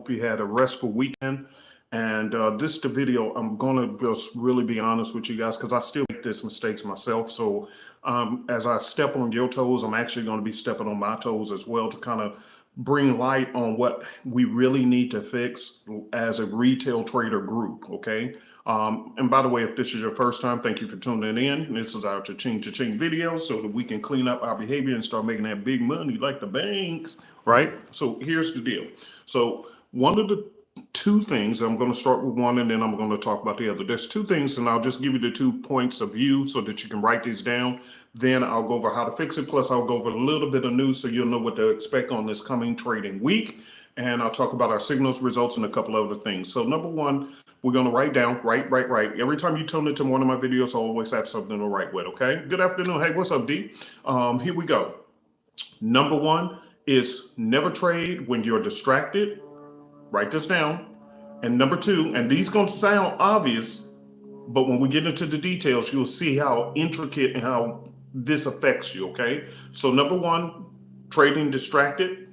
hope you had a restful weekend. And this is the video. I'm going to just really be honest with you guys because I still make these mistakes myself. So as I step on your toes, I'm actually going to be stepping on my toes as well to kind of bring light on what we really need to fix as a retail trader group. Okay. And by the way, if this is your first time, thank you for tuning in. This is our cha-ching video so that we can clean up our behavior and start making that big money like the banks, right? So here's the deal. So one of the two things, I'm going to start with one and then I'm going to talk about the other. There's two things, and I'll just give you the 2 points of view so that you can write these down. Then I'll go over how to fix it. Plus I'll go over a little bit of news so you'll know what to expect on this coming trading week. And I'll talk about our signals, results, and a couple of other things. So number one, we're going to write down, write. Every time you tune into one of my videos, I always have something to write with, okay? Good afternoon. Hey, what's up, D? Here we go. Number one is never trade when you're distracted. Write this down. And number two, and these going to sound obvious, but when we get into the details, you'll see how intricate and how this affects you, okay? So number one, trading distracted.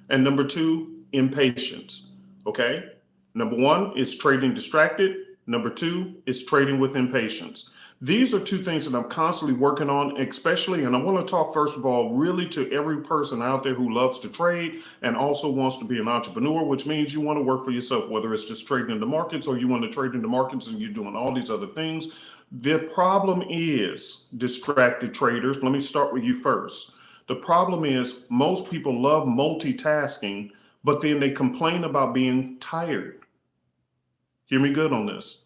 And number two, impatience, okay? Number one is trading distracted. Number two is trading with impatience. These are two things that I'm constantly working on, especially, and I want to talk first of all, really to every person out there who loves to trade and also wants to be an entrepreneur, which means you want to work for yourself, whether it's just trading in the markets or you want to trade in the markets and you're doing all these other things. The problem is distracted traders. Let me start with you first. The problem is most people love multitasking, but then they complain about being tired. Hear me good on this.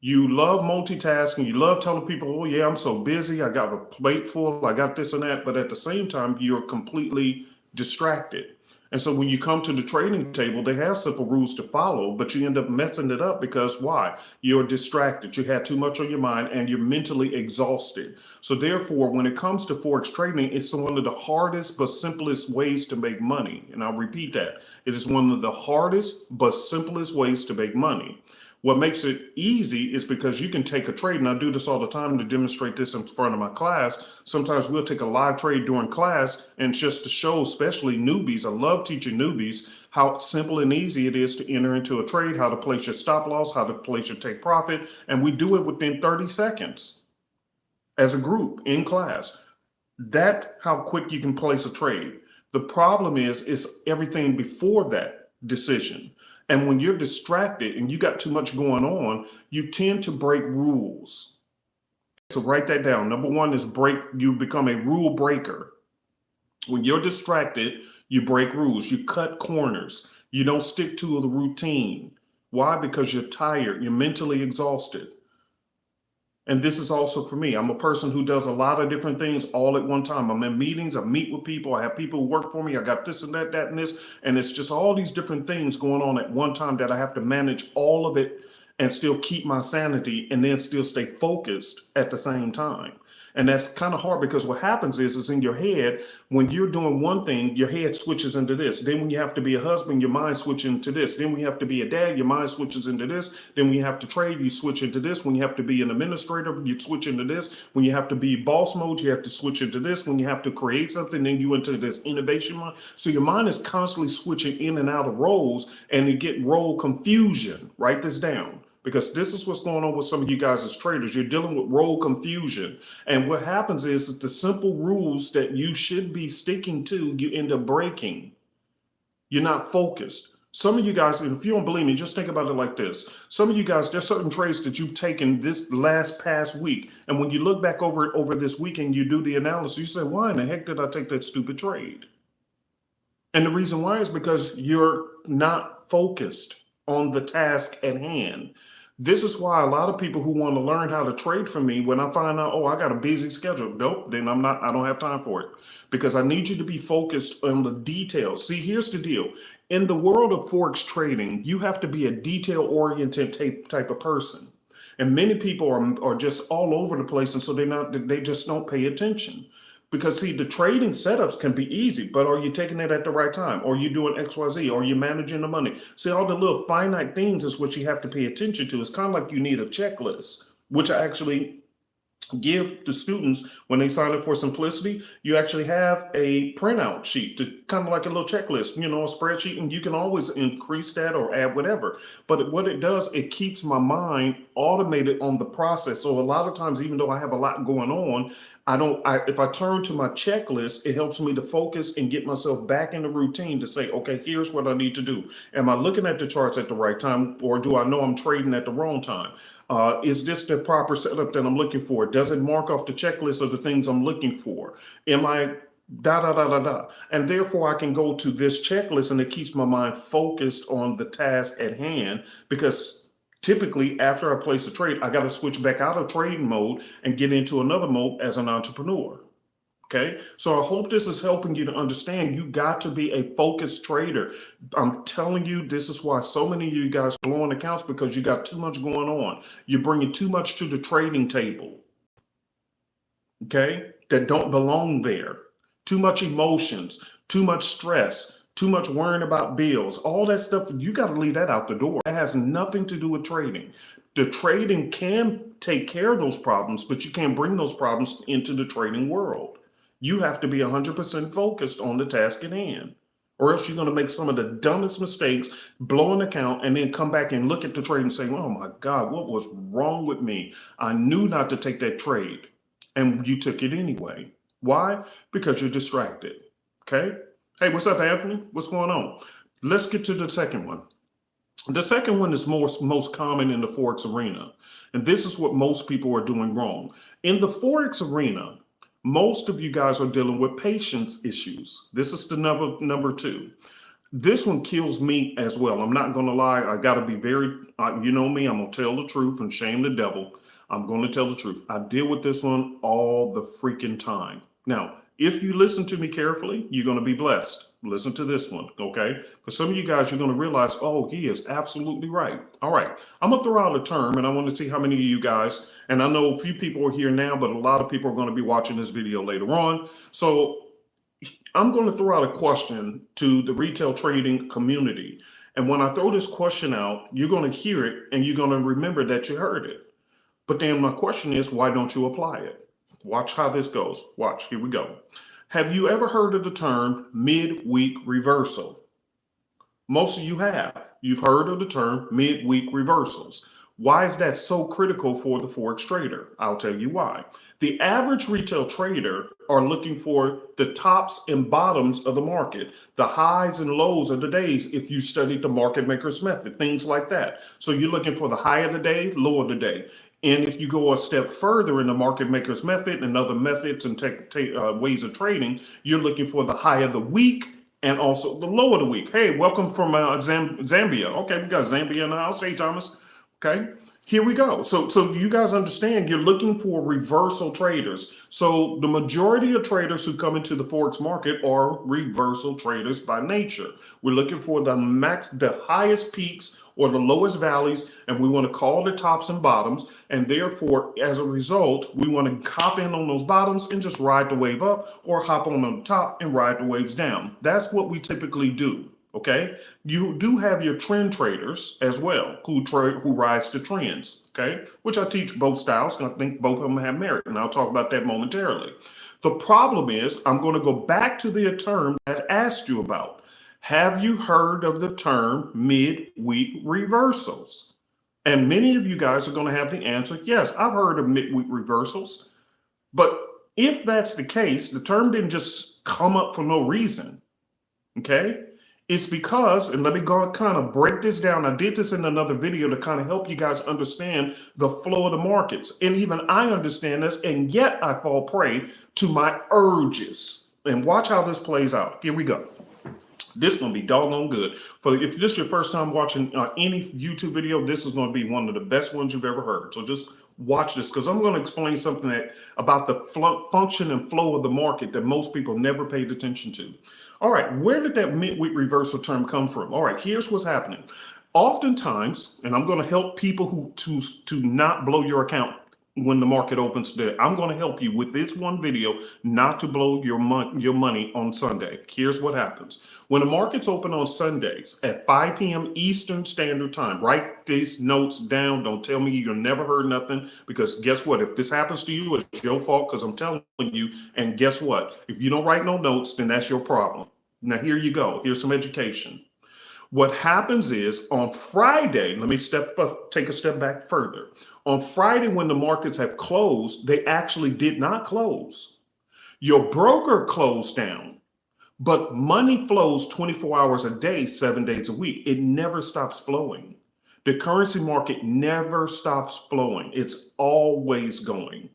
You love multitasking. You love telling people, oh yeah, I'm so busy. I got a plate full. I got this and that. But at the same time, you're completely distracted. And so when you come to the trading table, they have simple rules to follow, but you end up messing it up because why? You're distracted. You had too much on your mind and you're mentally exhausted. So therefore, when it comes to Forex trading, it's one of the hardest but simplest ways to make money. And I'll repeat that. It is one of the hardest but simplest ways to make money. What makes it easy is because you can take a trade, and I do this all the time to demonstrate this in front of my class. Sometimes we'll take a live trade during class, and just to show, especially newbies, I love teaching newbies how simple and easy it is to enter into a trade, how to place your stop loss, how to place your take profit, and we do it within 30 seconds as a group in class. That's how quick you can place a trade. The problem is everything before that decision. And when you're distracted and you got too much going on, you tend to break rules. So write that down. Number one is you become a rule breaker. When you're distracted, you break rules. You cut corners. You don't stick to the routine. Why? Because you're tired. You're mentally exhausted. And this is also for me. I'm a person who does a lot of different things all at one time. I'm in meetings, I meet with people, I have people who work for me, I got this and that and this, and it's just all these different things going on at one time that I have to manage all of it and still keep my sanity and then still stay focused at the same time. And that's kind of hard because what happens is in your head, when you're doing one thing, your head switches into this. Then when you have to be a husband, your mind switches into this. Then when you have to be a dad, your mind switches into this. Then when you have to trade, you switch into this. When you have to be an administrator, you switch into this. When you have to be boss mode, you have to switch into this. When you have to create something, then you into this innovation mind. So your mind is constantly switching in and out of roles, and you get role confusion. Write this down, because this is what's going on with some of you guys as traders. You're dealing with role confusion. And what happens is the simple rules that you should be sticking to, you end up breaking. You're not focused. Some of you guys, and if you don't believe me, just think about it like this. Some of you guys, there's certain trades that you've taken this past week. And when you look back over this weekend, you do the analysis, you say, why in the heck did I take that stupid trade? And the reason why is because you're not focused on the task at hand. This is why a lot of people who want to learn how to trade from me, when I find out, oh, I got a busy schedule, nope, then I don't have time for it, because I need you to be focused on the details. See, here's the deal. In the world of Forex trading, you have to be a detail-oriented type of person. And many people are just all over the place, and so they just don't pay attention. Because see, the trading setups can be easy, but are you taking it at the right time? Or are you doing XYZ? Or are you managing the money? See, all the little finite things is what you have to pay attention to. It's kind of like you need a checklist, which I actually give the students when they sign up for Simplicity, you actually have a printout sheet to kind of like a little checklist, a spreadsheet, and you can always increase that or add whatever. But what it does, it keeps my mind automated on the process. So a lot of times, even though I have a lot going on, if I turn to my checklist, it helps me to focus and get myself back in the routine to say, okay, here's what I need to do. Am I looking at the charts at the right time, or do I know I'm trading at the wrong time? Is this the proper setup that I'm looking for? Does it mark off the checklist of the things I'm looking for? Am I da da da da da? And therefore, I can go to this checklist, and it keeps my mind focused on the task at hand, because typically after I place a trade, I got to switch back out of trading mode and get into another mode as an entrepreneur. Okay, so I hope this is helping you to understand you got to be a focused trader. I'm telling you, this is why so many of you guys are blowing accounts, because you got too much going on. You're bringing too much to the trading table, okay, that don't belong there. Too much emotions, too much stress, too much worrying about bills, all that stuff. You got to leave that out the door. It has nothing to do with trading. The trading can take care of those problems, but you can't bring those problems into the trading world. You have to be 100% focused on the task at hand, or else you're going to make some of the dumbest mistakes, blow an account, and then come back and look at the trade and say, oh my God, what was wrong with me? I knew not to take that trade, and you took it anyway. Why? Because you're distracted. Okay? Hey, what's up, Anthony? What's going on? Let's get to the second one. The second one is most common in the Forex arena, and this is what most people are doing wrong. In the Forex arena, most of you guys are dealing with patience issues. This is the number two. This one kills me as well. I'm not going to lie. I got to be very, you know me, I'm going to tell the truth and shame the devil. I'm going to tell the truth. I deal with this one all the freaking time. Now, if you listen to me carefully, you're going to be blessed. Listen to this one, okay? For some of you guys, you're going to realize, oh, he is absolutely right. All right, I'm going to throw out a term, and I want to see how many of you guys, and I know a few people are here now, but a lot of people are going to be watching this video later on. So I'm going to throw out a question to the retail trading community. And when I throw this question out, you're going to hear it, and you're going to remember that you heard it. But then my question is, why don't you apply it? Watch how this goes. Watch, here we go. Have you ever heard of the term midweek reversal? Most of you have. You've heard of the term midweek reversals. Why is that so critical for the Forex trader? I'll tell you why. The average retail trader are looking for the tops and bottoms of the market, the highs and lows of the days if you studied the market maker's method, things like that. So you're looking for the high of the day, low of the day. And if you go a step further in the market maker's method and other methods and ways of trading, you're looking for the high of the week and also the low of the week. Hey, welcome from Zambia. Okay, we got Zambia in the house. Hey, Thomas. Okay, here we go. So you guys understand, you're looking for reversal traders. So the majority of traders who come into the Forex market are reversal traders by nature. We're looking for the highest peaks or the lowest valleys, and we want to call the tops and bottoms. And therefore, as a result, we want to hop in on those bottoms and just ride the wave up, or hop on the top and ride the waves down. That's what we typically do. Okay, you do have your trend traders as well who rise to trends, okay, which I teach both styles, and I think both of them have merit, and I'll talk about that momentarily. The problem is, I'm going to go back to the term that I asked you about. Have you heard of the term midweek reversals? And many of you guys are going to have the answer, yes, I've heard of midweek reversals. But if that's the case, the term didn't just come up for no reason, okay? It's because, and let me go kind of break this down. I did this in another video to kind of help you guys understand the flow of the markets. And even I understand this, and yet I fall prey to my urges. And watch how this plays out. Here we go. This is going to be doggone good. If this is your first time watching any YouTube video, this is going to be one of the best ones you've ever heard. So just watch this, because I'm going to explain something about the function and flow of the market that most people never paid attention to. All right, where did that midweek reversal term come from? All right, here's what's happening. Oftentimes, and I'm going to help people to not blow your account when the market opens today. I'm going to help you with this one video not to blow your money on Sunday. Here's what happens. When the markets open on Sundays at 5 p.m. Eastern Standard Time, write these notes down. Don't tell me you never heard nothing, because guess what? If this happens to you, it's your fault, because I'm telling you. And guess what? If you don't write no notes, then that's your problem. Now, here you go. Here's some education. What happens is on Friday, let me take a step back further. On Friday, when the markets have closed, they actually did not close. Your broker closed down, but money flows 24 hours a day, 7 days a week. It never stops flowing. The currency market never stops flowing. It's always going.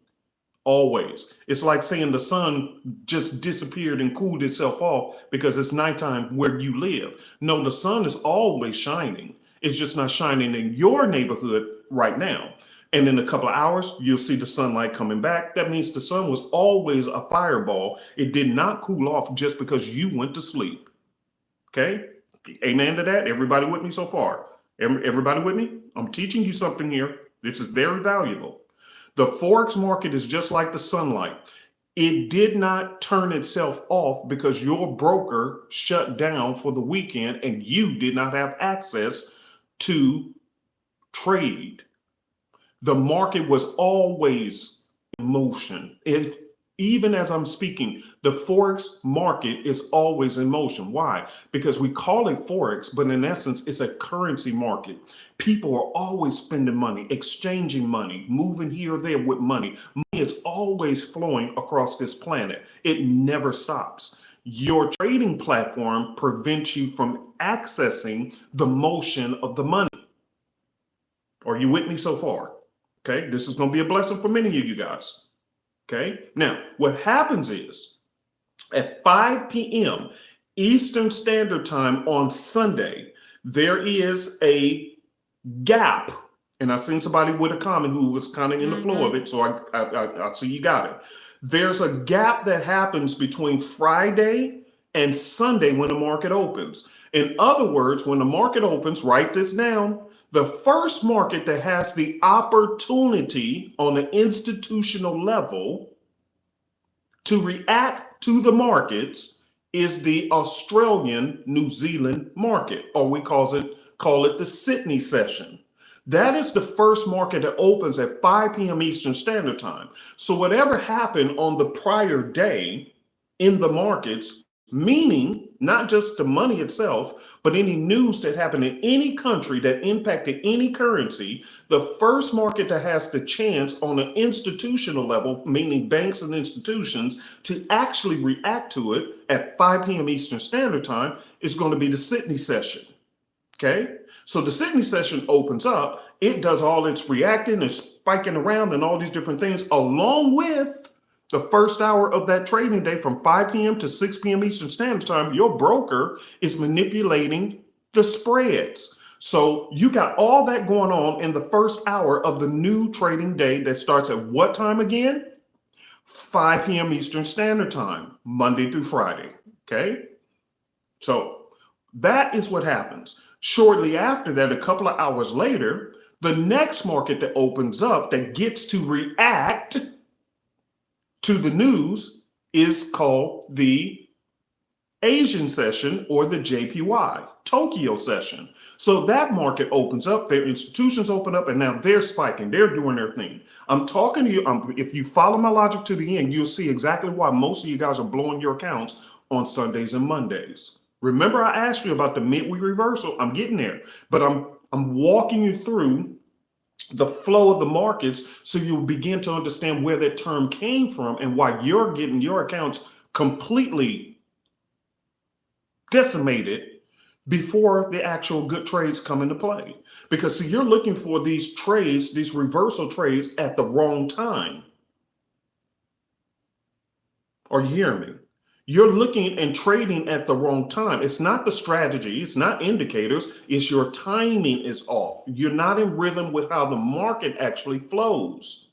Always. It's like saying the sun just disappeared and cooled itself off because it's nighttime where you live. No, the sun is always shining. It's just not shining in your neighborhood right now. And in a couple of hours, you'll see the sunlight coming back. That means the sun was always a fireball. It did not cool off just because you went to sleep. Okay? Amen to that? Everybody with me so far? Everybody with me? I'm teaching you something here. This is very valuable. The Forex market is just like the sunlight. It did not turn itself off because your broker shut down for the weekend and you did not have access to trade. The market was always in motion. Even as I'm speaking, the Forex market is always in motion. Why? Because we call it Forex, but in essence, it's a currency market. People are always spending money, exchanging money, moving here or there with money. Money is always flowing across this planet. It never stops. Your trading platform prevents you from accessing the motion of the money. Are you with me so far? Okay, this is going to be a blessing for many of you guys. Okay, now what happens is at 5 p.m. Eastern Standard Time on Sunday, there is a gap. And I seen somebody with a comment who was kind of in the flow of it. So I see you got it. There's a gap that happens between Friday and Sunday when the market opens. In other words, when the market opens, write this down. The first market that has the opportunity on an institutional level to react to the markets is the Australian New Zealand market, or we call it the Sydney session. That is the first market that opens at 5 p.m. Eastern Standard Time. So whatever happened on the prior day in the markets, meaning not just the money itself, but any news that happened in any country that impacted any currency, the first market that has the chance on an institutional level, meaning banks and institutions, to actually react to it at 5 p.m. Eastern Standard Time is going to be the Sydney session. Okay, so the Sydney session opens up, it does all its reacting and spiking around and all these different things, along with the first hour of that trading day from 5 p.m. to 6 p.m. Eastern Standard Time. Your broker is manipulating the spreads. So you got all that going on in the first hour of the new trading day that starts at what time again? 5 p.m. Eastern Standard Time, Monday through Friday. Okay, so that is what happens. Shortly after that, a couple of hours later, the next market that opens up that gets to react to the news is called the Asian session, or the JPY, Tokyo session. So that market opens up, their institutions open up, and now they're spiking, they're doing their thing. I'm talking to you, if you follow my logic to the end, you'll see exactly why most of you guys are blowing your accounts on Sundays and Mondays. Remember, I asked you about the midweek reversal. I'm getting there, but I'm walking you through the flow of the markets so you'll begin to understand where that term came from and why you're getting your accounts completely decimated before the actual good trades come into play. Because see, you're looking for these trades, these reversal trades at the wrong time. Are you hearing me? You're looking and trading at the wrong time. It's not the strategy. It's not indicators. It's your timing is off. You're not in rhythm with how the market actually flows.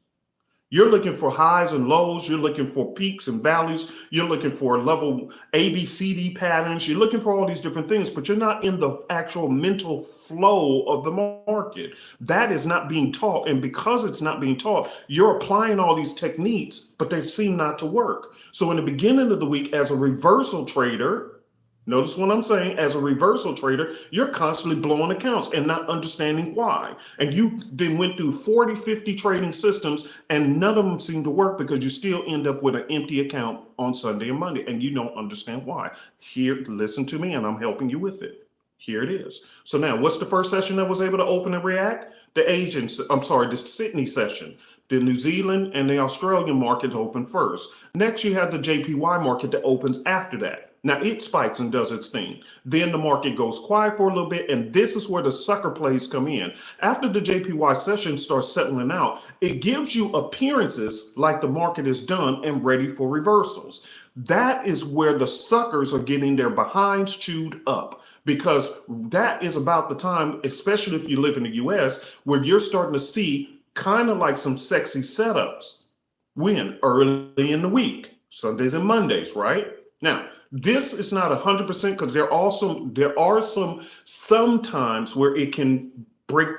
You're looking for highs and lows. You're looking for peaks and valleys. You're looking for level ABCD patterns. You're looking for all these different things, but you're not in the actual mental flow of the market. That is not being taught. And because it's not being taught, you're applying all these techniques, but they seem not to work. So in the beginning of the week, as a reversal trader, notice what I'm saying, as a reversal trader, you're constantly blowing accounts and not understanding why. And you then went through 40, 50 trading systems and none of them seem to work because you still end up with an empty account on Sunday and Monday and you don't understand why. Here, listen to me and I'm helping you with it. Here it is. So now, what's the first session that was able to open and react? The Sydney session. The New Zealand and the Australian markets open first. Next, you have the JPY market that opens after that. Now it spikes and does its thing. Then the market goes quiet for a little bit, and this is where the sucker plays come in. After the JPY session starts settling out, it gives you appearances like the market is done and ready for reversals. That is where the suckers are getting their behinds chewed up, because that is about the time, especially if you live in the US, where you're starting to see kind of like some sexy setups. When? Early in the week, Sundays and Mondays, right? Now, this is not 100% because there are some sometimes where it can break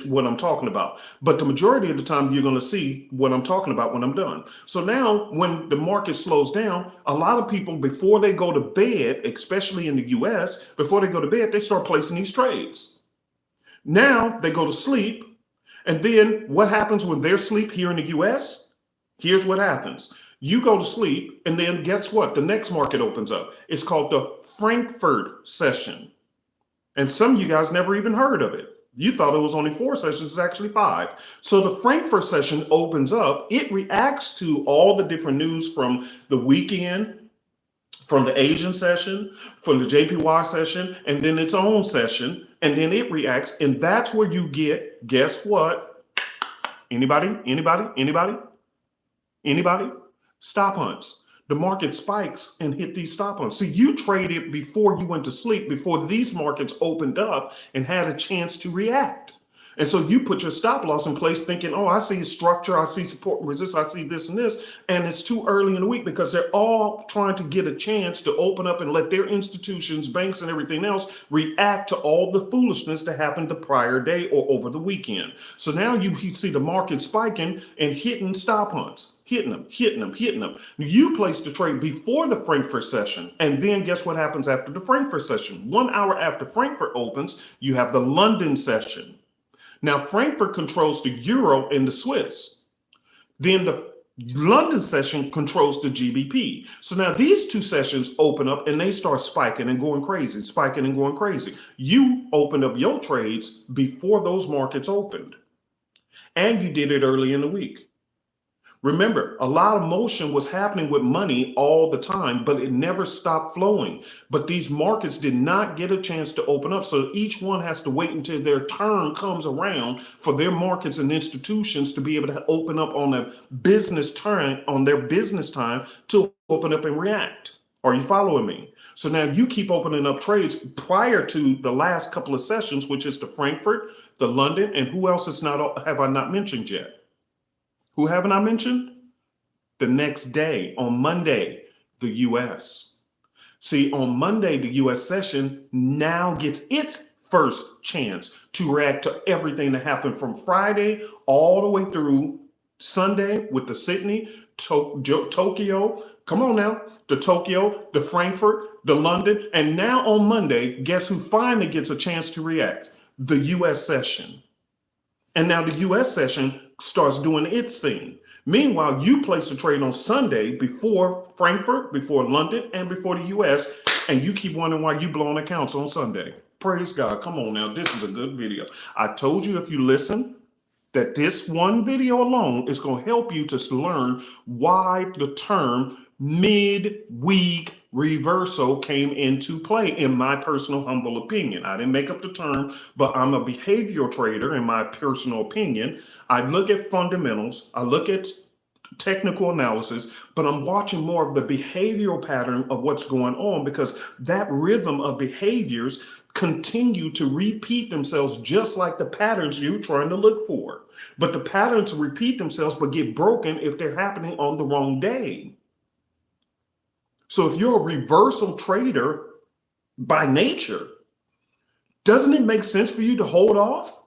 what I'm talking about. But the majority of the time, you're going to see what I'm talking about when I'm done. So now when the market slows down, a lot of people, before they go to bed, especially in the US, before they go to bed, they start placing these trades. Now they go to sleep. And then what happens when they're asleep here in the US? Here's what happens. You go to sleep, and then guess what? The next market opens up. It's called the Frankfurt session. And some of you guys never even heard of it. You thought it was only 4 sessions, it's actually 5. So the Frankfurt session opens up. It reacts to all the different news from the weekend, from the Asian session, from the JPY session, and then its own session. And then it reacts, and that's where you get, guess what? Anybody? Stop hunts. The market spikes and hit these stop hunts. See, you traded before you went to sleep, before these markets opened up and had a chance to react. And so you put your stop loss in place thinking, oh, I see structure, I see support and resist, I see this and this. And it's too early in the week because they're all trying to get a chance to open up and let their institutions, banks and everything else react to all the foolishness that happened the prior day or over the weekend. So now you see the market spiking and hitting stop hunts. Hitting them. You placed the trade before the Frankfurt session. And then guess what happens after the Frankfurt session? 1 hour after Frankfurt opens, you have the London session. Now, Frankfurt controls the euro and the Swiss. Then the London session controls the GBP. So now these 2 sessions open up and they start spiking and going crazy, You opened up your trades before those markets opened. And you did it early in the week. Remember, a lot of motion was happening with money all the time, but it never stopped flowing. But these markets did not get a chance to open up. So each one has to wait until their turn comes around for their markets and institutions to be able to open up on their business time to open up and react. Are you following me? So now you keep opening up trades prior to the last couple of sessions, which is the Frankfurt, the London, and who else have I not mentioned yet? Who haven't I mentioned? The next day, on Monday, the US. See, on Monday, the US session now gets its first chance to react to everything that happened from Friday all the way through Sunday with the Sydney, Tokyo, come on now, the Tokyo, the Frankfurt, the London, and now on Monday, guess who finally gets a chance to react? The US session. And now the US session starts doing its thing. Meanwhile, you place a trade on Sunday before Frankfurt, before London, and before the US, and you keep wondering why you blowing accounts on Sunday. Praise God. Come on now. This is a good video. I told you if you listen, that this one video alone is going to help you to learn why the term mid-week reversal came into play, in my personal humble opinion. I didn't make up the term, but I'm a behavioral trader in my personal opinion. I look at fundamentals, I look at technical analysis, but I'm watching more of the behavioral pattern of what's going on, because that rhythm of behaviors continue to repeat themselves just like the patterns you're trying to look for. But the patterns repeat themselves but get broken if they're happening on the wrong day. So if you're a reversal trader by nature, doesn't it make sense for you to hold off?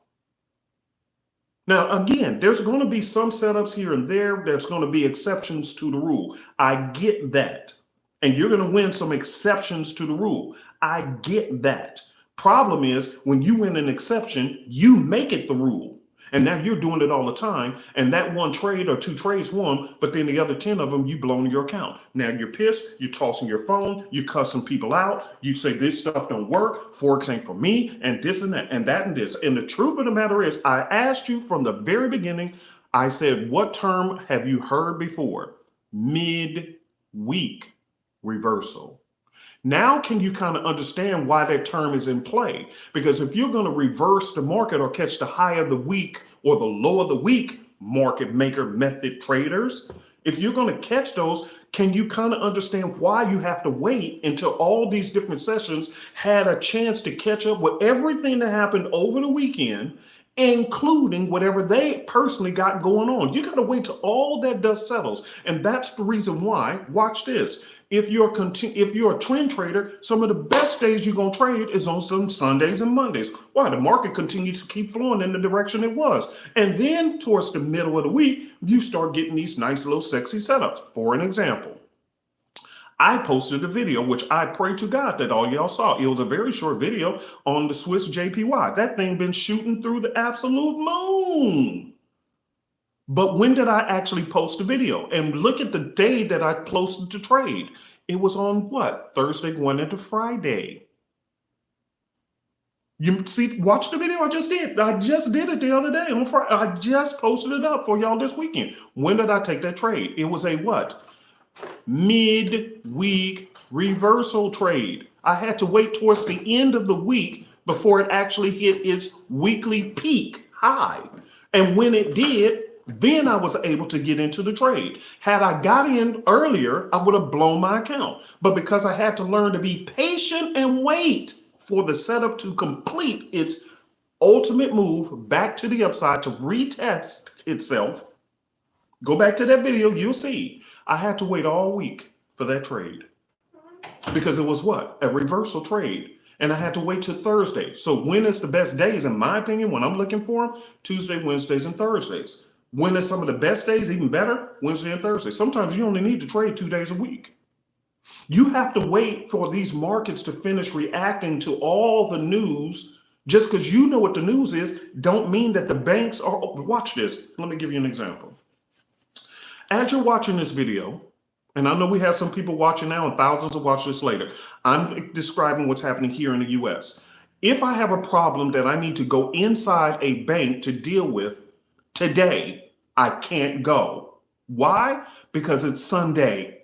Now, again, there's going to be some setups here and there. There's going to be exceptions to the rule. I get that. And you're going to win some exceptions to the rule. I get that. Problem is, when you win an exception, you make it the rule. And now you're doing it all the time. And that one trade or two trades won, but then the other 10 of them, you blown your account. Now you're pissed, you're tossing your phone, you're cussing people out. You say this stuff don't work, Forex ain't for me, and this and that and this. And the truth of the matter is, I asked you from the very beginning, I said, what term have you heard before? Mid-week reversal. Now, can you kind of understand why that term is in play? Because if you're going to reverse the market or catch the high of the week or the low of the week, market maker method traders, if you're going to catch those, can you kind of understand why you have to wait until all these different sessions had a chance to catch up with everything that happened over the weekend, including whatever they personally got going on? You got to wait till all that dust settles. And that's the reason why, watch this. If you're a trend trader, some of the best days you're going to trade is on some Sundays and Mondays. Why? The market continues to keep flowing in the direction it was. And then towards the middle of the week, you start getting these nice little sexy setups. For an example, I posted a video, which I pray to God that all y'all saw. It was a very short video on the Swiss JPY. That thing been shooting through the absolute moon. But when did I actually post the video? And look at the day that I posted the trade. It was on what? Thursday going into Friday. You see, watch the video I just did. I just did it the other day on Friday. I just posted it up for y'all this weekend. When did I take that trade? It was a what? Mid-week reversal trade. I had to wait towards the end of the week before it actually hit its weekly peak high. And when it did, then I was able to get into the trade. Had I got in earlier, I would have blown my account. But because I had to learn to be patient and wait for the setup to complete its ultimate move back to the upside to retest itself, go back to that video, you'll see. I had to wait all week for that trade because it was what? A reversal trade. And I had to wait till Thursday. So when is the best days, in my opinion, when I'm looking for them? Tuesday, Wednesdays, and Thursdays. When is some of the best days, even better? Wednesday and Thursday. Sometimes you only need to trade 2 days a week. You have to wait for these markets to finish reacting to all the news. Just because you know what the news is, don't mean that the banks are. Watch this. Let me give you an example. As you're watching this video, and I know we have some people watching now and thousands will watch this later, I'm describing what's happening here in the US. If I have a problem that I need to go inside a bank to deal with today, I can't go. Why? Because it's Sunday.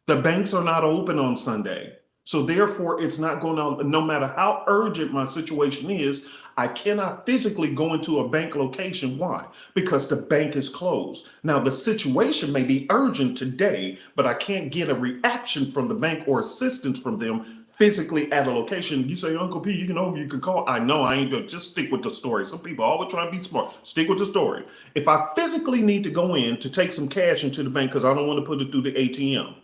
The banks are not open on Sunday. So therefore, it's not going to, no matter how urgent my situation is, I cannot physically go into a bank location. Why? Because the bank is closed. Now, the situation may be urgent today, but I can't get a reaction from the bank or assistance from them physically at a location. You say, Uncle P, you can call. I know I ain't gonna just stick with the story. Some people always try to be smart. Stick with the story. If I physically need to go in to take some cash into the bank because I don't want to put it through the ATM.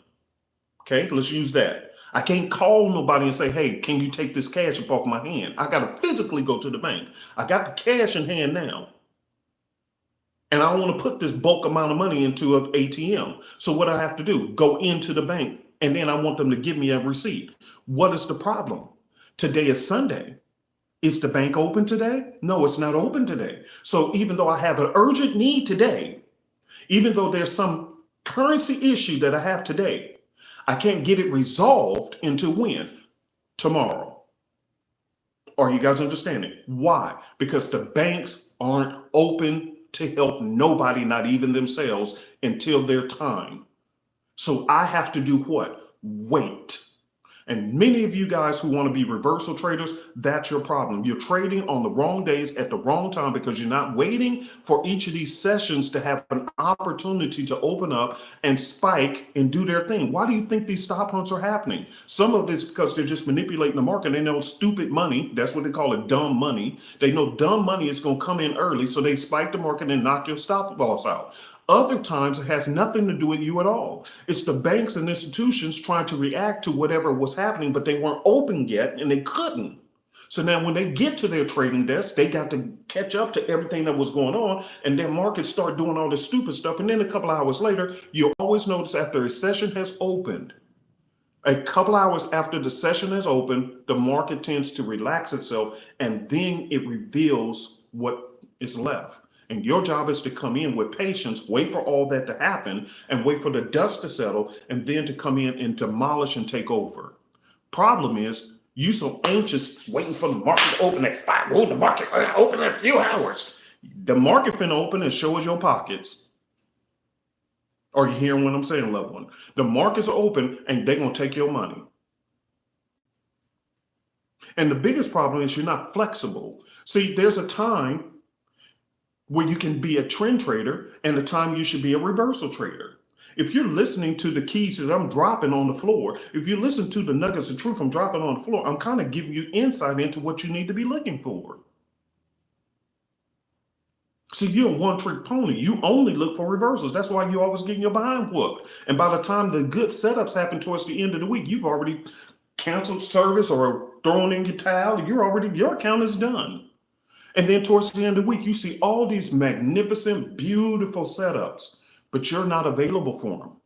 Okay, let's use that. I can't call nobody and say, hey, can you take this cash up off my hand? I got to physically go to the bank. I got the cash in hand now. And I want to put this bulk amount of money into an ATM. So what I have to do, go into the bank, and then I want them to give me a receipt. What is the problem? Today is Sunday. Is the bank open today? No, it's not open today. So even though I have an urgent need today, even though there's some currency issue that I have today, I can't get it resolved until when? Tomorrow. Are you guys understanding? Why? Because the banks aren't open to help nobody, not even themselves, until their time. So I have to do what? Wait. And many of you guys who want to be reversal traders, that's your problem. You're trading on the wrong days at the wrong time because you're not waiting for each of these sessions to have an opportunity to open up and spike and do their thing. Why do you think these stop hunts are happening? Some of it's because they're just manipulating the market. They know stupid money. That's what they call it, dumb money. They know dumb money is going to come in early, so they spike the market and knock your stop loss out. Other times, it has nothing to do with you at all. It's the banks and institutions trying to react to whatever was happening, but they weren't open yet and they couldn't. So now when they get to their trading desk, they got to catch up to everything that was going on, and their markets start doing all this stupid stuff. And then a couple hours later, you'll always notice after a session has opened, a couple hours after the session has opened, the market tends to relax itself, and then it reveals what is left. And your job is to come in with patience, wait for all that to happen, and wait for the dust to settle, and then to come in and demolish and take over. Problem is, you so anxious waiting for the market to open at 5. Oh, the market finna open in a few hours. The market finna open and show us your pockets. Are you hearing what I'm saying, loved one? The markets are open and they're gonna take your money. And the biggest problem is you're not flexible. See, there's a time where you can be a trend trader and a time you should be a reversal trader. If you're listening to the keys that I'm dropping on the floor, if you listen to the nuggets of truth I'm dropping on the floor, I'm kind of giving you insight into what you need to be looking for. So you're a one-trick pony. You only look for reversals. That's why you're always getting your behind whooped. And by the time the good setups happen towards the end of the week, you've already canceled service or thrown in your towel. Your account is done. And then towards the end of the week, you see all these magnificent, beautiful setups, but you're not available for them.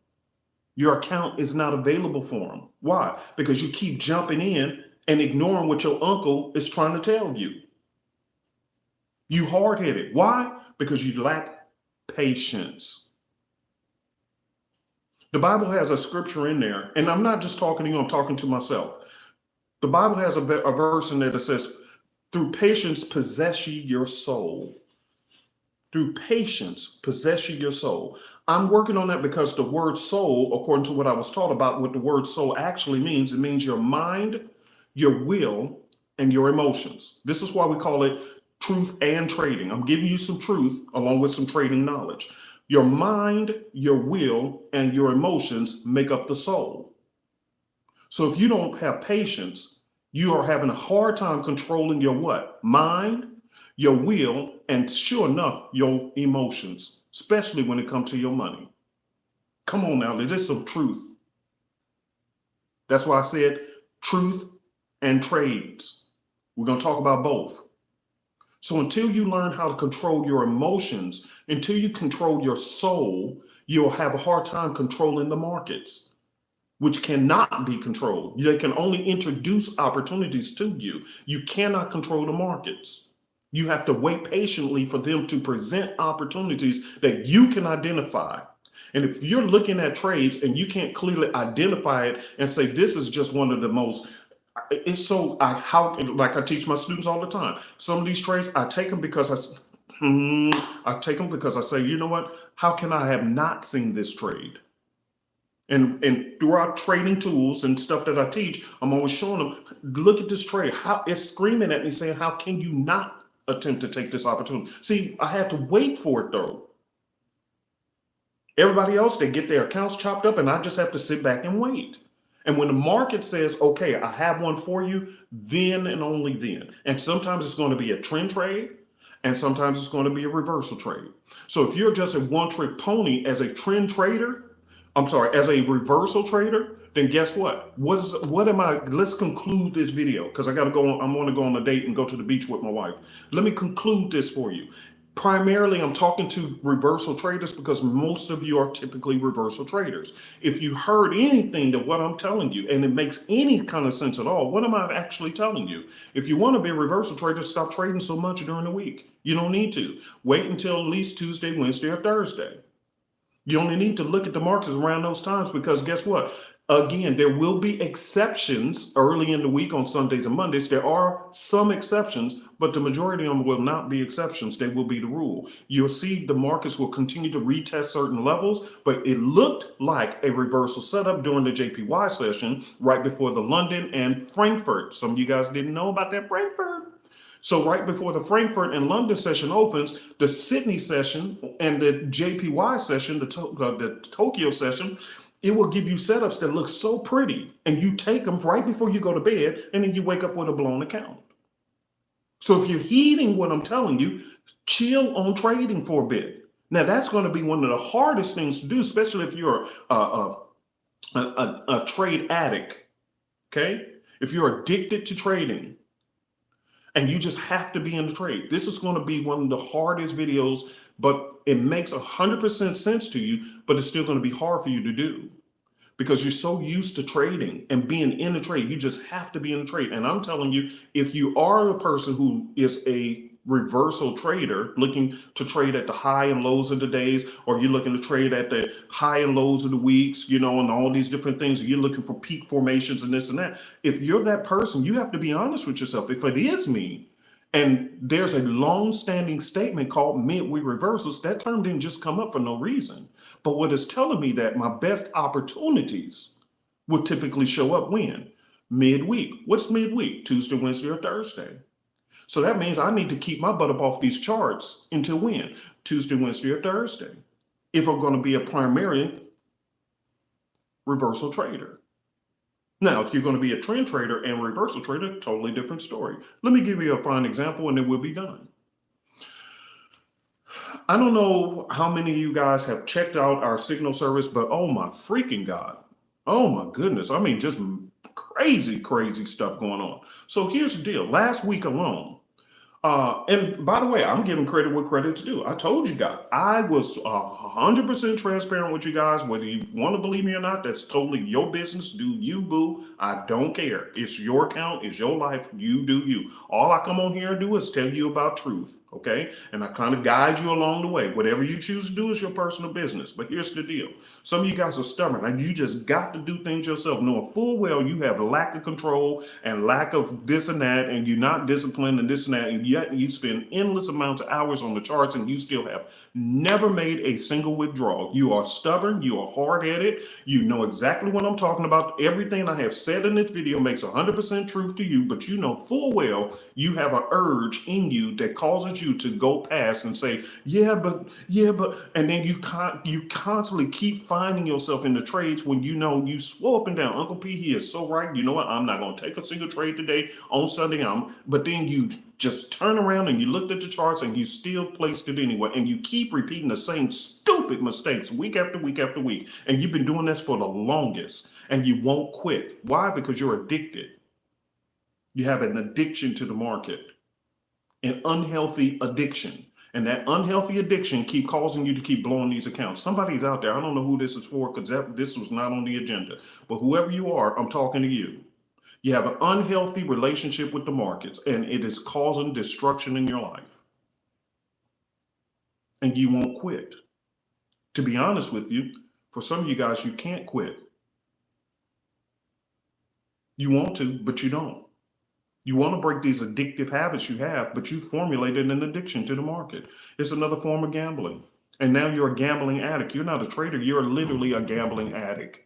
Your account is not available for them. Why? Because you keep jumping in and ignoring what your uncle is trying to tell you. You hard-headed. Why? Because you lack patience. The Bible has a scripture in there, and I'm not just talking to you, I'm talking to myself. The Bible has a verse in there that says, through patience, possess ye your soul. Through patience, possess ye your soul. I'm working on that because the word soul, according to what I was taught about, what the word soul actually means, it means your mind, your will, and your emotions. This is why we call it truth and trading. I'm giving you some truth along with some trading knowledge. Your mind, your will, and your emotions make up the soul. So if you don't have patience, you are having a hard time controlling your what? Mind, your will, and sure enough, your emotions, especially when it comes to your money. Come on now, there's some truth. That's why I said truth and trades. We're going to talk about both. So until you learn how to control your emotions, until you control your soul, you'll have a hard time controlling the markets, which cannot be controlled. They can only introduce opportunities to you. You cannot control the markets. You have to wait patiently for them to present opportunities that you can identify. And if you're looking at trades and you can't clearly identify it and say, this is just one of the most, it's so, like I teach my students all the time, some of these trades, I take them because I say, you know what, how can I have not seen this trade? And throughout trading tools and stuff that I teach, I'm always showing them, look at this trade. How it's screaming at me saying, how can you not attempt to take this opportunity? See, I had to wait for it though. Everybody else, they get their accounts chopped up and I just have to sit back and wait. And when the market says, okay, I have one for you, then and only then. And sometimes it's going to be a trend trade and sometimes it's going to be a reversal trade. So if you're just a one-trick pony as a trend trader, as a reversal trader, then guess what? Let's conclude this video because I want to go on a date and go to the beach with my wife. Let me conclude this for you. Primarily, I'm talking to reversal traders because most of you are typically reversal traders. If you heard anything to what I'm telling you and it makes any kind of sense at all, what am I actually telling you? If you want to be a reversal trader, stop trading so much during the week. You don't need to. Wait until at least Tuesday, Wednesday, or Thursday. You only need to look at the markets around those times because guess what? Again, there will be exceptions early in the week on Sundays and Mondays. There are some exceptions, but the majority of them will not be exceptions. They will be the rule. You'll see the markets will continue to retest certain levels, but it looked like a reversal setup during the JPY session right before the London and Frankfurt. Some of you guys didn't know about that Frankfurt. So right before the Frankfurt and London session opens, the Sydney session and the JPY session, the Tokyo session, it will give you setups that look so pretty, and you take them right before you go to bed, and then you wake up with a blown account. So if you're heeding what I'm telling you, chill on trading for a bit. Now, that's going to be one of the hardest things to do, especially if you're a trade addict, okay? If you're addicted to trading and you just have to be in the trade, this is going to be one of the hardest videos, but it makes 100% sense to you, but it's still going to be hard for you to do because you're so used to trading and being in the trade. You just have to be in the trade. And I'm telling you, if you are a person who is a reversal trader looking to trade at the high and lows of the days, or you're looking to trade at the high and lows of the weeks, you know, and all these different things, or you're looking for peak formations and this and that. If you're that person, you have to be honest with yourself. If it is me, and there's a long-standing statement called midweek reversals, that term didn't just come up for no reason. But what it's telling me that my best opportunities will typically show up when? Midweek. What's midweek? Tuesday, Wednesday, or Thursday. So that means I need to keep my butt up off these charts until when? Tuesday, Wednesday, or Thursday. If I'm going to be a primary reversal trader. Now, if you're going to be a trend trader and reversal trader, totally different story. Let me give you a fine example and then we'll be done. I don't know how many of you guys have checked out our signal service, but oh my freaking God. Oh my goodness. I mean, just crazy, crazy stuff going on. So here's the deal. Last week alone, and by the way, I'm giving credit where credit's due. I told you guys, I was 100% transparent with you guys. Whether you want to believe me or not, that's totally your business. Do you, boo. I don't care. It's your account. It's your life. You do you. All I come on here and do is tell you about truth, okay? And I kind of guide you along the way. Whatever you choose to do is your personal business. But here's the deal. Some of you guys are stubborn, and you just got to do things yourself, knowing full well you have lack of control and lack of this and that, and you're not disciplined and this and that, and yet you spend endless amounts of hours on the charts and you still have never made a single withdrawal. You are stubborn, you are hard-headed, you know exactly what I'm talking about. Everything I have said in this video makes 100% truth to you, but you know full well you have an urge in you that causes you to go past and say, yeah, but, and then you constantly keep finding yourself in the trades when you know you swell up and down. Uncle P, he is so right. You know what? I'm not going to take a single trade today on Sunday. But then you just turn around and you looked at the charts and you still placed it anyway. And you keep repeating the same stupid mistakes week after week after week. And you've been doing this for the longest and you won't quit. Why? Because you're addicted. You have an addiction to the market, an unhealthy addiction. And that unhealthy addiction keep causing you to keep blowing these accounts. Somebody's out there. I don't know who this is for because this was not on the agenda. But whoever you are, I'm talking to you. You have an unhealthy relationship with the markets, and it is causing destruction in your life. And you won't quit. To be honest with you, for some of you guys, you can't quit. You want to, but you don't. You want to break these addictive habits you have, but you formulated an addiction to the market. It's another form of gambling. And now you're a gambling addict. You're not a trader. You're literally a gambling addict.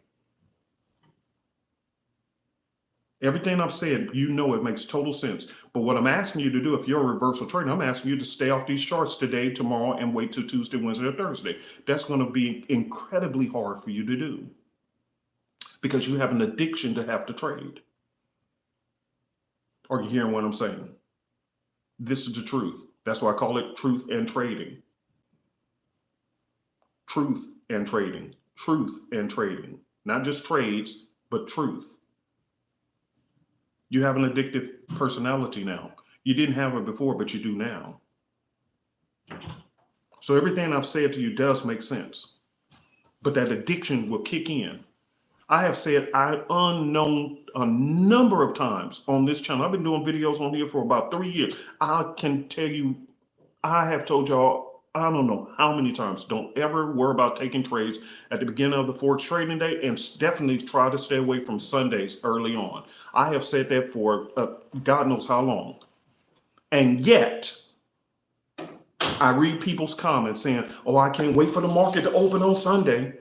Everything I've said, you know it makes total sense. But what I'm asking you to do, if you're a reversal trader, I'm asking you to stay off these charts today, tomorrow, and wait till Tuesday, Wednesday, or Thursday. That's going to be incredibly hard for you to do because you have an addiction to have to trade. Are you hearing what I'm saying? This is the truth. That's why I call it truth and trading. Truth and trading. Truth and trading. Not just trades, but truth. You have an addictive personality now. You didn't have it before, but you do now. So everything I've said to you does make sense. But that addiction will kick in. I have said unknown a number of times on this channel. I've been doing videos on here for about 3 years. I can tell you, I have told y'all I don't know how many times. Don't ever worry about taking trades at the beginning of the Forex trading day, and definitely try to stay away from Sundays early on. I have said that for God knows how long. And yet, I read people's comments saying, oh, I can't wait for the market to open on Sunday.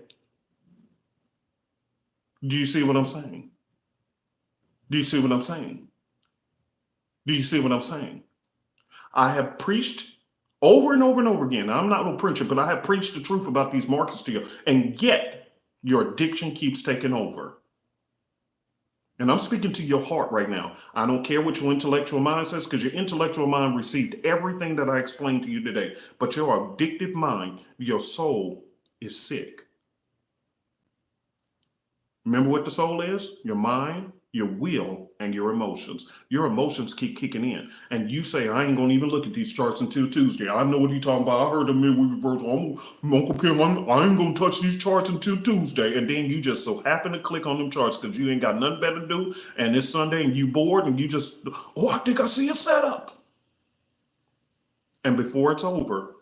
Do you see what I'm saying? Do you see what I'm saying? Do you see what I'm saying? I have preached over and over and over again. I'm not no preacher, but I have preached the truth about these markets to you. And yet, your addiction keeps taking over. And I'm speaking to your heart right now. I don't care what your intellectual mind says, because your intellectual mind received everything that I explained to you today. But your addictive mind, your soul, is sick. Remember what the soul is? Your mind, your will, and your emotions. Your emotions keep kicking in. And you say, I ain't going to even look at these charts until Tuesday. I know what you're talking about. I heard the midweek reversal. Uncle Pim, I ain't going to touch these charts until Tuesday. And then you just so happen to click on them charts because you ain't got nothing better to do. And it's Sunday and you bored and you just, oh, I think I see a setup. And before it's over,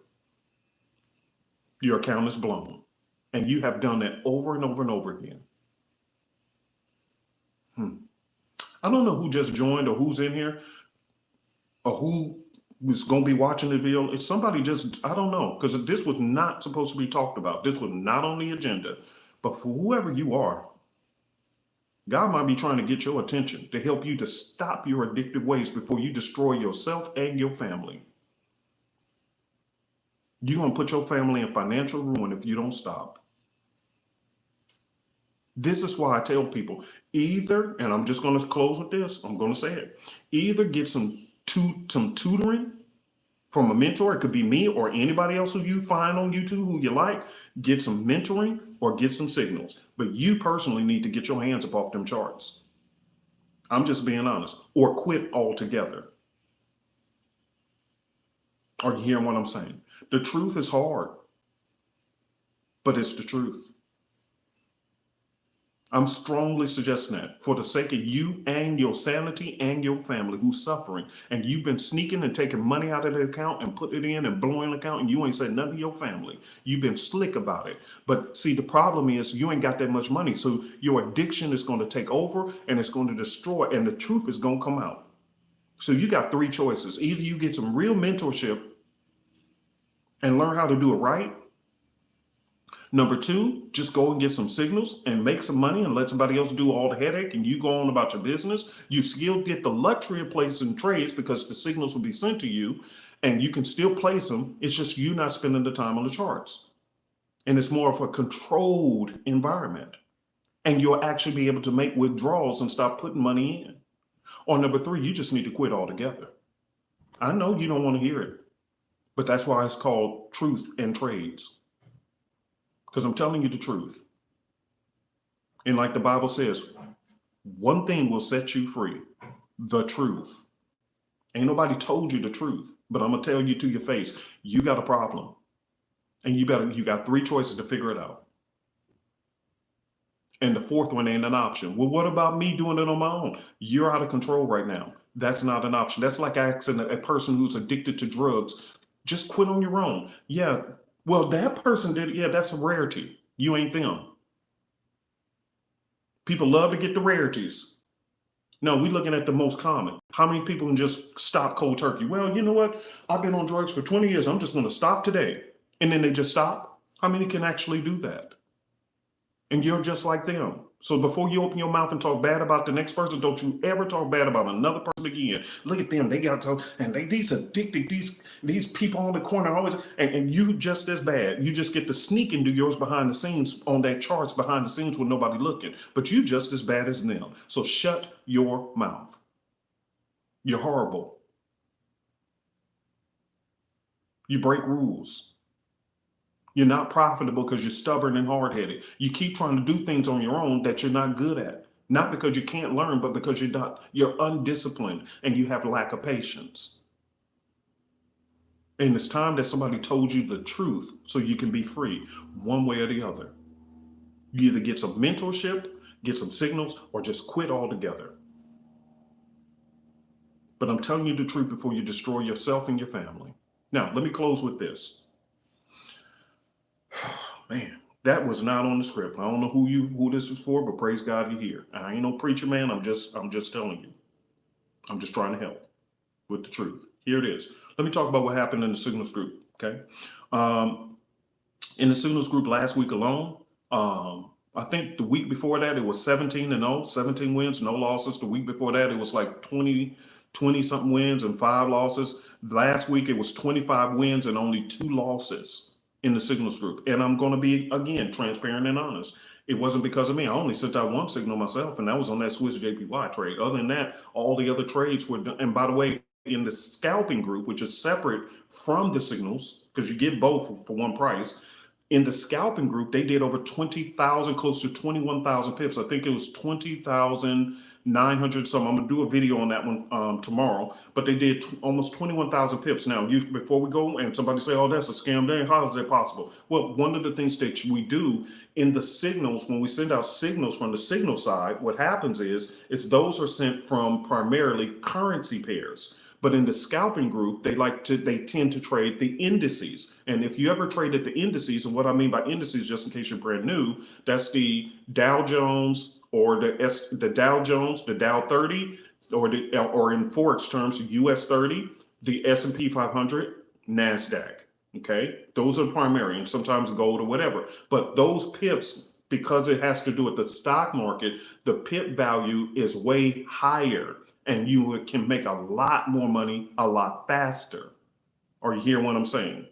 your account is blown. And you have done that over and over and over again. I don't know who just joined or who's in here or who is going to be watching the video. If somebody just, I don't know, because this was not supposed to be talked about. This was not on the agenda. But for whoever you are, God might be trying to get your attention to help you to stop your addictive ways before you destroy yourself and your family. You're going to put your family in financial ruin if you don't stop. This is why I tell people, either, and I'm just going to close with this, I'm going to say it, either get some tutoring from a mentor. It could be me or anybody else who you find on YouTube who you like. Get some mentoring or get some signals. But you personally need to get your hands up off them charts. I'm just being honest. Or quit altogether. Are you hearing what I'm saying? The truth is hard, but it's the truth. I'm strongly suggesting that for the sake of you and your sanity and your family who's suffering, and you've been sneaking and taking money out of the account and put it in and blowing the account, and you ain't said nothing to your family. You've been slick about it. But see, the problem is you ain't got that much money. So your addiction is going to take over and it's going to destroy, and the truth is going to come out. So you got three choices. Either you get some real mentorship and learn how to do it right. Number two, just go and get some signals and make some money and let somebody else do all the headache and you go on about your business. You still get the luxury of placing trades because the signals will be sent to you and you can still place them. It's just you not spending the time on the charts. And it's more of a controlled environment. And you'll actually be able to make withdrawals and stop putting money in. Or number three, you just need to quit altogether. I know you don't want to hear it, but that's why it's called Truth and Trades. Because I'm telling you the truth. And like the Bible says, one thing will set you free, the truth. Ain't nobody told you the truth, but I'm going to tell you to your face, you got a problem. And you got three choices to figure it out. And the fourth one ain't an option. Well, what about me doing it on my own? You're out of control right now. That's not an option. That's like asking a person who's addicted to drugs, just quit on your own. Yeah. Well, that person did it. Yeah, that's a rarity. You ain't them. People love to get the rarities. No, we're looking at the most common. How many people can just stop cold turkey? Well, you know what? I've been on drugs for 20 years. I'm just going to stop today. And then they just stop. How many can actually do that? And you're just like them. So before you open your mouth and talk bad about the next person, don't you ever talk bad about another person again. Look at them. They got to, and these addicted, these people on the corner always, and you just as bad. You just get to sneak and do yours behind the scenes on that charts behind the scenes with nobody looking. But you just as bad as them. So shut your mouth. You're horrible. You break rules. You're not profitable because you're stubborn and hard-headed. You keep trying to do things on your own that you're not good at. Not because you can't learn, but because you're undisciplined and you have lack of patience. And it's time that somebody told you the truth so you can be free, one way or the other. You either get some mentorship, get some signals, or just quit altogether. But I'm telling you the truth before you destroy yourself and your family. Now, let me close with this. Man, that was not on the script. I don't know who this is for, but praise God you're here. I ain't no preacher, man. I'm just telling you. I'm just trying to help with the truth. Here it is. Let me talk about what happened in the Signals group. Okay. In the Signals group last week alone, I think the week before that, it was 17-0, 17 wins, no losses. The week before that, it was like 20 something wins and 5 losses. Last week, it was 25 wins and only 2 losses in the Signals group. And I'm going to be, again, transparent and honest. It wasn't because of me. I only sent out one signal myself, and that was on that Swiss JPY trade. Other than that, all the other trades were done. And by the way, in the scalping group, which is separate from the signals, because you get both for one price, in the scalping group, they did over 20,000, close to 21,000 pips. I think it was 20,900 something. I'm gonna do a video on that one tomorrow, but they did almost 21,000 pips. Now, before we go and somebody say, oh, that's a scam day, how is that possible? Well, one of the things that we do in the signals, when we send out signals from the signal side, what happens is those are sent from primarily currency pairs. But in the scalping group, they tend to trade the indices. And if you ever traded the indices, and what I mean by indices, just in case you're brand new, that's the Dow Jones or the Dow Jones, the Dow 30, or in Forex terms, US 30, the S&P 500, NASDAQ. Okay, those are primary, and sometimes gold or whatever. But those pips, because it has to do with the stock market, the pip value is way higher. And you can make a lot more money a lot faster. Are you hearing what I'm saying?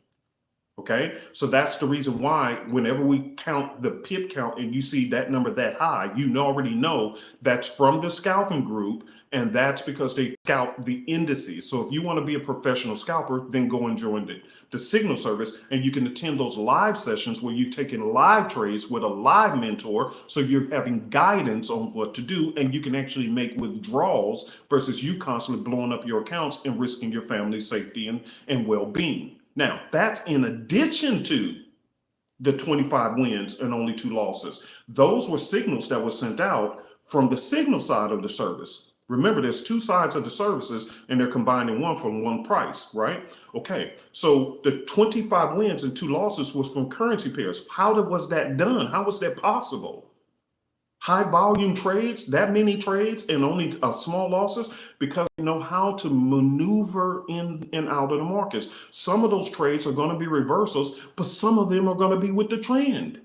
Okay, so that's the reason why whenever we count the pip count and you see that number that high, you already know that's from the scalping group, and that's because they scalp the indices. So if you want to be a professional scalper, then go and join the signal service, and you can attend those live sessions where you're taking live trades with a live mentor. So you're having guidance on what to do, and you can actually make withdrawals versus you constantly blowing up your accounts and risking your family's safety and well-being. Now, that's in addition to the 25 wins and only 2 losses. Those were signals that were sent out from the signal side of the service. Remember, there's 2 sides of the services, and they're combined in one for one price, right? Okay, so the 25 wins and 2 losses was from currency pairs. How was that done? How was that possible? High volume trades, that many trades, and only small losses, because you know how to maneuver in and out of the markets. Some of those trades are going to be reversals, but some of them are going to be with the trend.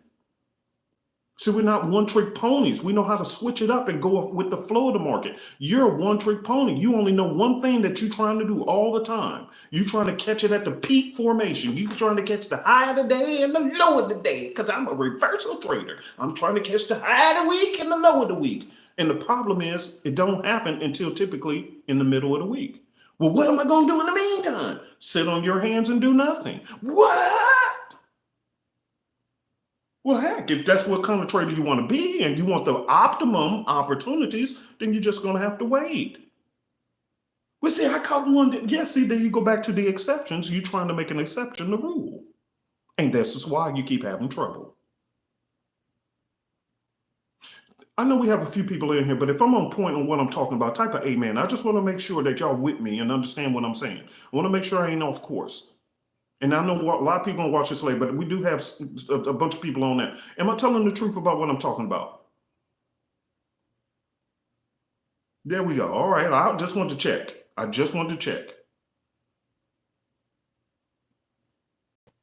So we're not one-trick ponies. We know how to switch it up and go with the flow of the market. You're a one-trick pony. You only know one thing that you're trying to do all the time. You're trying to catch it at the peak formation. You're trying to catch the high of the day and the low of the day, because I'm a reversal trader. I'm trying to catch the high of the week and the low of the week. And the problem is it don't happen until typically in the middle of the week. Well, what am I going to do in the meantime? Sit on your hands and do nothing. What? Well, heck, if that's what kind of trader you want to be and you want the optimum opportunities, then you're just going to have to wait. Well, see, I caught one. Yeah, see, then you go back to the exceptions. You're trying to make an exception to rule. And this is why you keep having trouble. I know we have a few people in here, but if I'm on point on what I'm talking about, type of amen. I just want to make sure that y'all with me and understand what I'm saying. I want to make sure I ain't off course. And I know a lot of people don't watch this later, but we do have a bunch of people on that. Am I telling the truth about what I'm talking about? There we go. All right. I just want to check.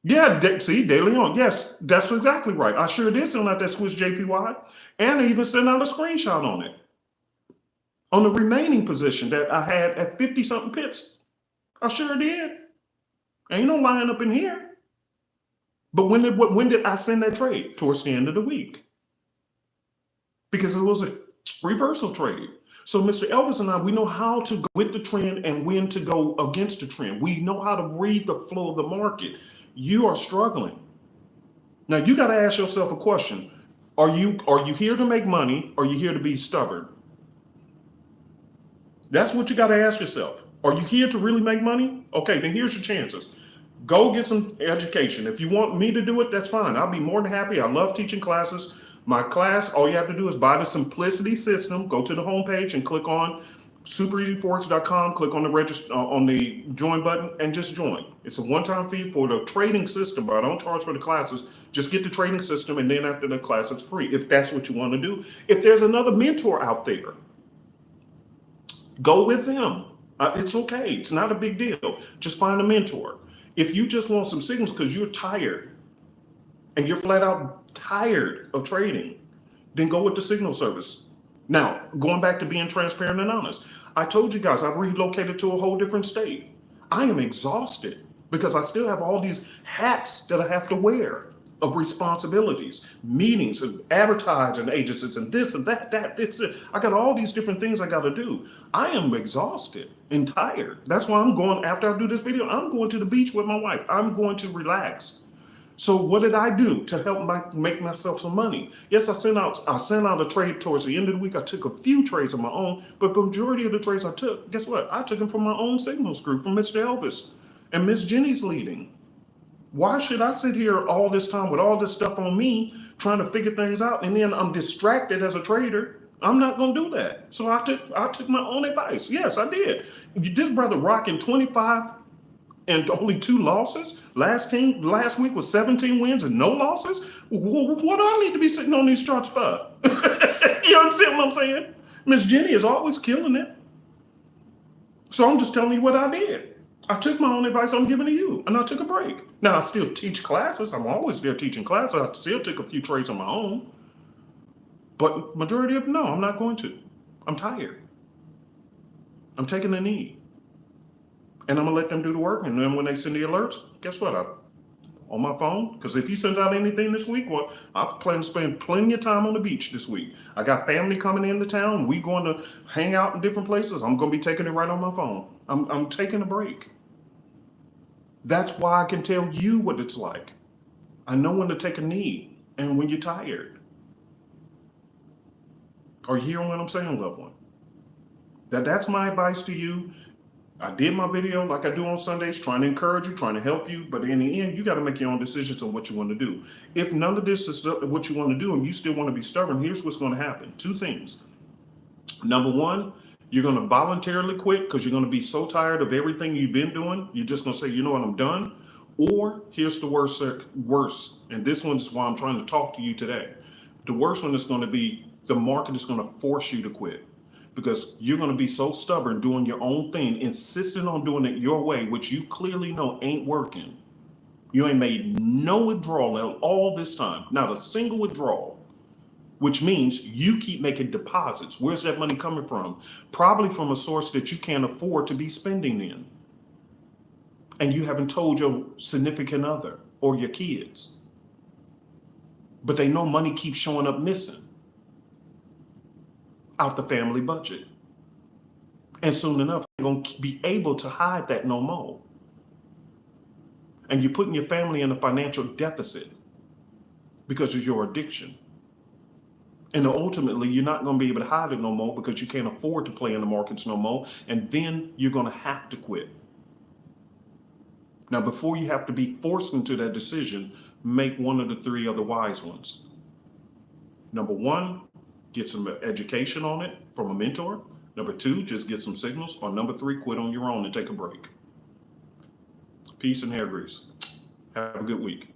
Yeah, see, De Leon. Yes, that's exactly right. I sure did send out that Swiss JPY, and I even sent out a screenshot on it. On the remaining position that I had at 50-something pips. I sure did. Ain't no lying up in here. But when did I send that trade? Towards the end of the week. Because it was a reversal trade. So Mr. Elvis and I, we know how to go with the trend and when to go against the trend. We know how to read the flow of the market. You are struggling. Now you got to ask yourself a question. Are you here to make money, or are you here to be stubborn? That's what you got to ask yourself. Are you here to really make money? Okay, then here's your chances. Go get some education. If you want me to do it, that's fine. I'll be more than happy. I love teaching classes. My class, all you have to do is buy the Simplicity system, go to the homepage and click on superezforex.com, click on the register on the join button and just join. It's a one-time fee for the trading system, but I don't charge for the classes. Just get the trading system, and then after the class, it's free if that's what you want to do. If there's another mentor out there, go with them. It's okay. It's not a big deal. Just find a mentor. If you just want some signals because you're tired and you're flat out tired of trading, then go with the signal service. Now, going back to being transparent and honest, I told you guys I've relocated to a whole different state. I am exhausted because I still have all these hats that I have to wear of responsibilities, meetings and advertising agencies and this and that, this. I got all these different things I got to do. I am exhausted and tired. That's why I'm going, after I do this video, I'm going to the beach with my wife. I'm going to relax. So what did I do to help make myself some money? Yes, I sent out a trade towards the end of the week. I took a few trades of my own, but the majority of the trades I took, guess what? I took them from my own signals group, from Mr. Elvis and Miss Jenny's leading. Why should I sit here all this time with all this stuff on me trying to figure things out, and then I'm distracted as a trader? I'm not going to do that. So I took my own advice. Yes, I did. This brother rocking 25 and only 2 losses. Last week was 17 wins and no losses. What do I need to be sitting on these charts for? You understand what I'm saying? Miss Jenny is always killing it. So I'm just telling you what I did. I took my own advice I'm giving to you, and I took a break. Now, I still teach classes. I'm always there teaching classes. I still took a few trades on my own. But majority of no, I'm not going to. I'm tired. I'm taking a knee. And I'm going to let them do the work. And then when they send the alerts, guess what? On my phone, because if he sends out anything this week, well, I plan to spend plenty of time on the beach this week. I got family coming into town. We going to hang out in different places. I'm going to be taking it right on my phone. I'm taking a break. That's why I can tell you what it's like. I know when to take a knee and when you're tired. Are you hearing what I'm saying, loved one? That's my advice to you. I did my video like I do on Sundays, trying to encourage you, trying to help you. But in the end, you got to make your own decisions on what you want to do. If none of this is what you want to do and you still want to be stubborn, here's what's going to happen. 2 things. Number 1, you're going to voluntarily quit because you're going to be so tired of everything you've been doing. You're just going to say, you know what, I'm done. Or here's the worst, and this one's why I'm trying to talk to you today. The worst one is going to be the market is going to force you to quit. Because you're going to be so stubborn doing your own thing, insisting on doing it your way, which you clearly know ain't working. You ain't made no withdrawal at all this time, not a single withdrawal, which means you keep making deposits. Where's that money coming from? Probably from a source that you can't afford to be spending in. And you haven't told your significant other or your kids. But they know money keeps showing up missing out the family budget. And soon enough, you're going to be able to hide that no more. And you're putting your family in a financial deficit because of your addiction. And ultimately, you're not going to be able to hide it no more because you can't afford to play in the markets no more. And then you're going to have to quit. Now, before you have to be forced into that decision, make one of the 3 other wise ones. Number 1, get some education on it from a mentor. Number 2, just get some signals. Or number 3, quit on your own and take a break. Peace and hair grease. Have a good week.